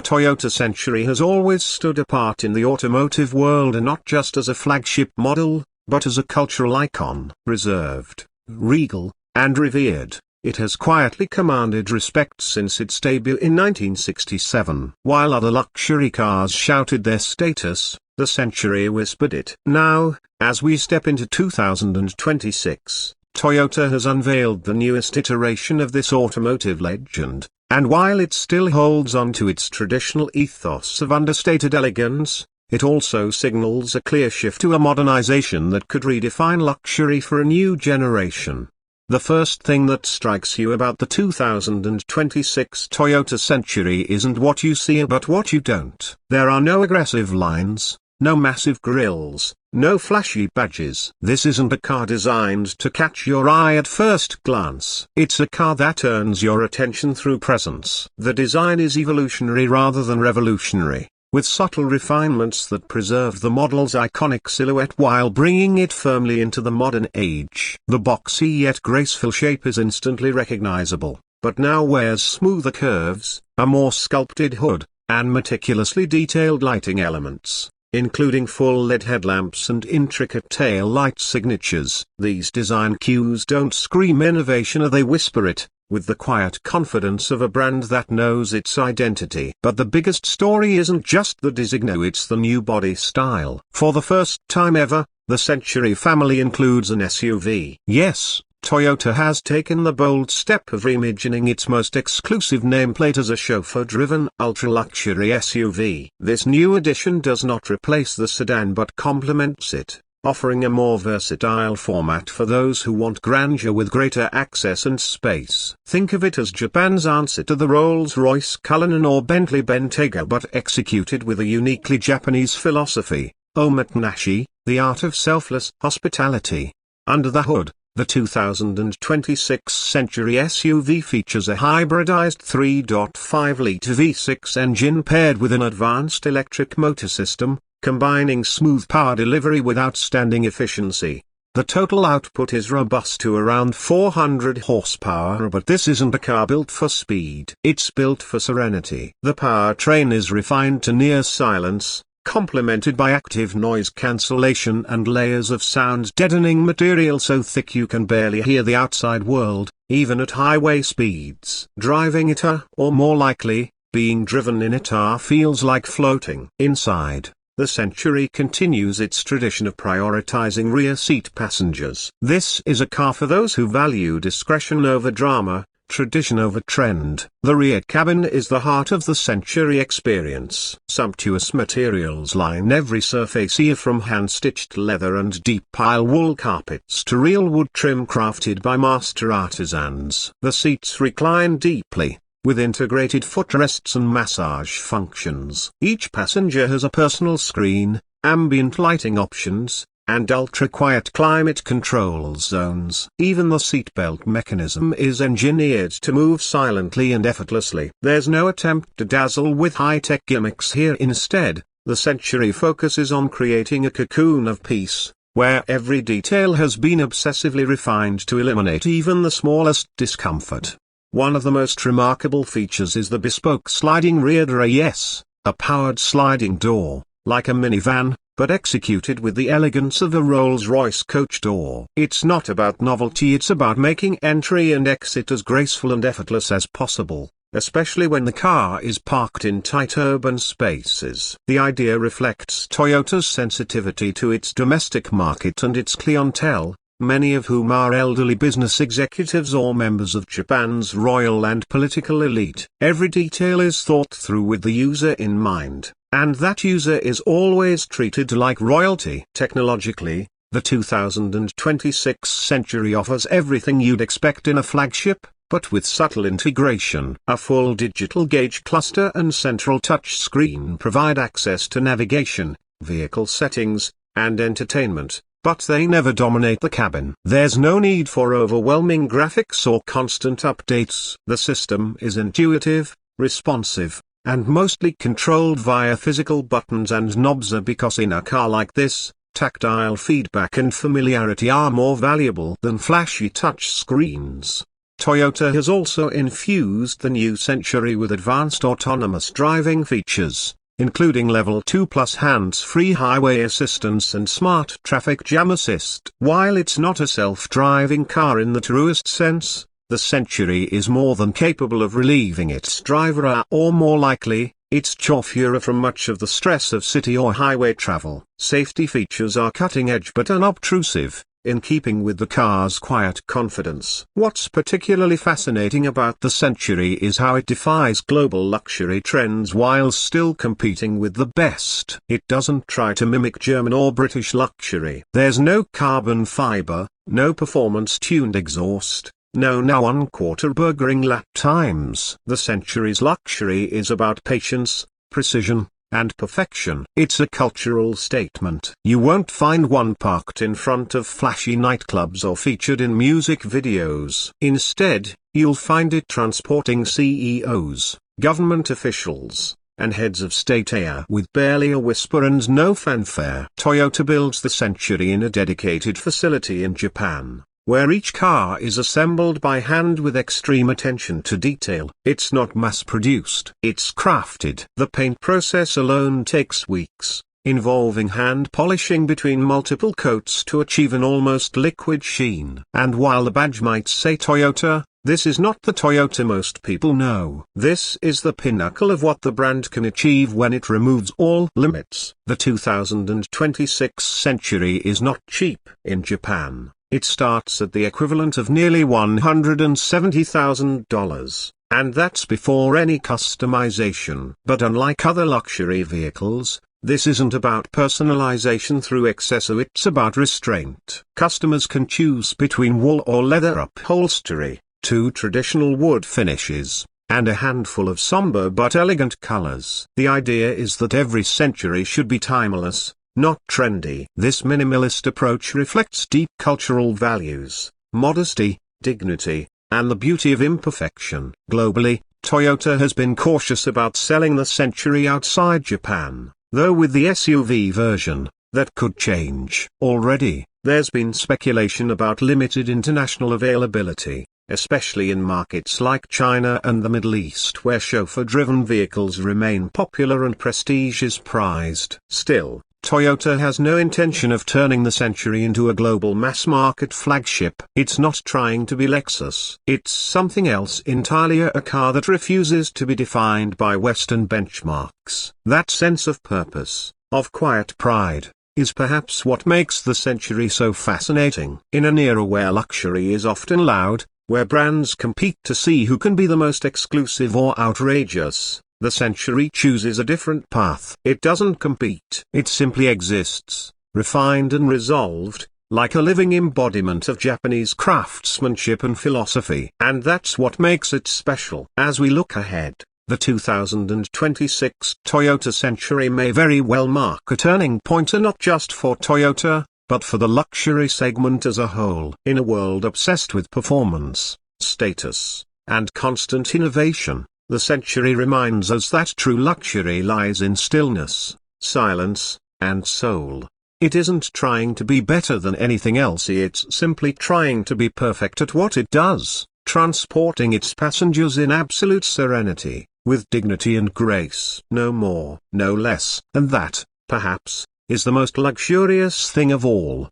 Toyota Century has always stood apart in the automotive world, and not just as a flagship model, but as a cultural icon. Reserved, regal, and revered, it has quietly commanded respect since its debut in 1967. While other luxury cars shouted their status, the Century whispered it. Now, as we step into 2026, Toyota has unveiled the newest iteration of this automotive legend, and while it still holds on to its traditional ethos of understated elegance, it also signals a clear shift to a modernization that could redefine luxury for a new generation. The first thing that strikes you about the 2026 Toyota Century isn't what you see but what you don't. There are no aggressive lines, no massive grilles, no flashy badges. This isn't a car designed to catch your eye at first glance. It's a car that earns your attention through presence. The design is evolutionary rather than revolutionary, with subtle refinements that preserve the model's iconic silhouette while bringing it firmly into the modern age. The boxy yet graceful shape is instantly recognizable, but now wears smoother curves, a more sculpted hood, and meticulously detailed lighting elements, including full LED headlamps and intricate tail light signatures. These design cues don't scream innovation, they whisper it, with the quiet confidence of a brand that knows its identity. But the biggest story isn't just the designo, it's the new body style. For the first time ever, the Century family includes an SUV. Yes, Toyota has taken the bold step of reimagining its most exclusive nameplate as a chauffeur-driven ultra-luxury SUV. This new addition does not replace the sedan but complements it, offering a more versatile format for those who want grandeur with greater access and space. Think of it as Japan's answer to the Rolls-Royce Cullinan or Bentley Bentayga, but executed with a uniquely Japanese philosophy, omotenashi, the art of selfless hospitality. Under the hood, the 2026 Century SUV features a hybridized 3.5-liter V6 engine paired with an advanced electric motor system, combining smooth power delivery with outstanding efficiency. The total output is robust to around 400 horsepower, but this isn't a car built for speed. It's built for serenity. The powertrain is refined to near silence, complemented by active noise cancellation and layers of sound-deadening material so thick you can barely hear the outside world, even at highway speeds. Driving it, or more likely, being driven in it, feels like floating. Inside, the Century continues its tradition of prioritizing rear-seat passengers. This is a car for those who value discretion over drama, tradition over trend. The rear cabin is the heart of the Century experience. Sumptuous materials line every surface, here from hand-stitched leather and deep pile wool carpets to real wood trim crafted by master artisans. The seats recline deeply, with integrated footrests and massage functions. Each passenger has a personal screen, ambient lighting options, and ultra-quiet climate control zones. Even the seatbelt mechanism is engineered to move silently and effortlessly. There's no attempt to dazzle with high-tech gimmicks here. Instead, the Century focuses on creating a cocoon of peace, where every detail has been obsessively refined to eliminate even the smallest discomfort. One of the most remarkable features is the bespoke sliding rear door. Yes, a powered sliding door, like a minivan, but executed with the elegance of a Rolls-Royce coach door. It's not about novelty, it's about making entry and exit as graceful and effortless as possible, especially when the car is parked in tight urban spaces. The idea reflects Toyota's sensitivity to its domestic market and its clientele, many of whom are elderly business executives or members of Japan's royal and political elite. Every detail is thought through with the user in mind, and that user is always treated like royalty. Technologically, the 2026 Century offers everything you'd expect in a flagship, but with subtle integration. A full digital gauge cluster and central touch screen provide access to navigation, vehicle settings, and entertainment, but they never dominate the cabin. There's no need for overwhelming graphics or constant updates. The system is intuitive, responsive, and mostly controlled via physical buttons and knobs, because in a car like this, tactile feedback and familiarity are more valuable than flashy touch screens. Toyota has also infused the new Century with advanced autonomous driving features, including Level 2 plus hands-free highway assistance and smart traffic jam assist. While it's not a self-driving car in the truest sense, the Century is more than capable of relieving its driver, or more likely, its chauffeur, from much of the stress of city or highway travel. Safety features are cutting-edge but unobtrusive, in keeping with the car's quiet confidence. What's particularly fascinating about the Century is how it defies global luxury trends while still competing with the best. It doesn't try to mimic German or British luxury. There's no carbon fiber, no performance-tuned exhaust, no one-quarter burgering lap times. The Century's luxury is about patience, precision, and perfection. It's a cultural statement. You won't find one parked in front of flashy nightclubs or featured in music videos. Instead, you'll find it transporting CEOs, government officials, and heads of state with barely a whisper and no fanfare. Toyota builds the Century in a dedicated facility in Japan, where each car is assembled by hand with extreme attention to detail. It's not mass-produced. It's crafted. The paint process alone takes weeks, involving hand polishing between multiple coats to achieve an almost liquid sheen. And while the badge might say Toyota, this is not the Toyota most people know. This is the pinnacle of what the brand can achieve when it removes all limits. The 2026 Century is not cheap in Japan. It starts at the equivalent of nearly $170,000, and that's before any customization. But unlike other luxury vehicles, this isn't about personalization through accessories, it's about restraint. Customers can choose between wool or leather upholstery, 2 traditional wood finishes, and a handful of somber but elegant colors. The idea is that every Century should be timeless, not trendy. This minimalist approach reflects deep cultural values, modesty, dignity, and the beauty of imperfection. Globally, Toyota has been cautious about selling the Century outside Japan, though with the SUV version, that could change. Already, there's been speculation about limited international availability, especially in markets like China and the Middle East, where chauffeur-driven vehicles remain popular and prestige is prized. Still, Toyota has no intention of turning the Century into a global mass-market flagship. It's not trying to be Lexus. It's something else entirely, a car that refuses to be defined by Western benchmarks. That sense of purpose, of quiet pride, is perhaps what makes the Century so fascinating. In an era where luxury is often loud, where brands compete to see who can be the most exclusive or outrageous, the Century chooses a different path. It doesn't compete. It simply exists, refined and resolved, like a living embodiment of Japanese craftsmanship and philosophy. And that's what makes it special. As we look ahead, the 2026 Toyota Century may very well mark a turning point, and not just for Toyota, but for the luxury segment as a whole. In a world obsessed with performance, status, and constant innovation, the Century reminds us that true luxury lies in stillness, silence, and soul. It isn't trying to be better than anything else, it's simply trying to be perfect at what it does, transporting its passengers in absolute serenity, with dignity and grace. No more, no less. And that, perhaps, is the most luxurious thing of all.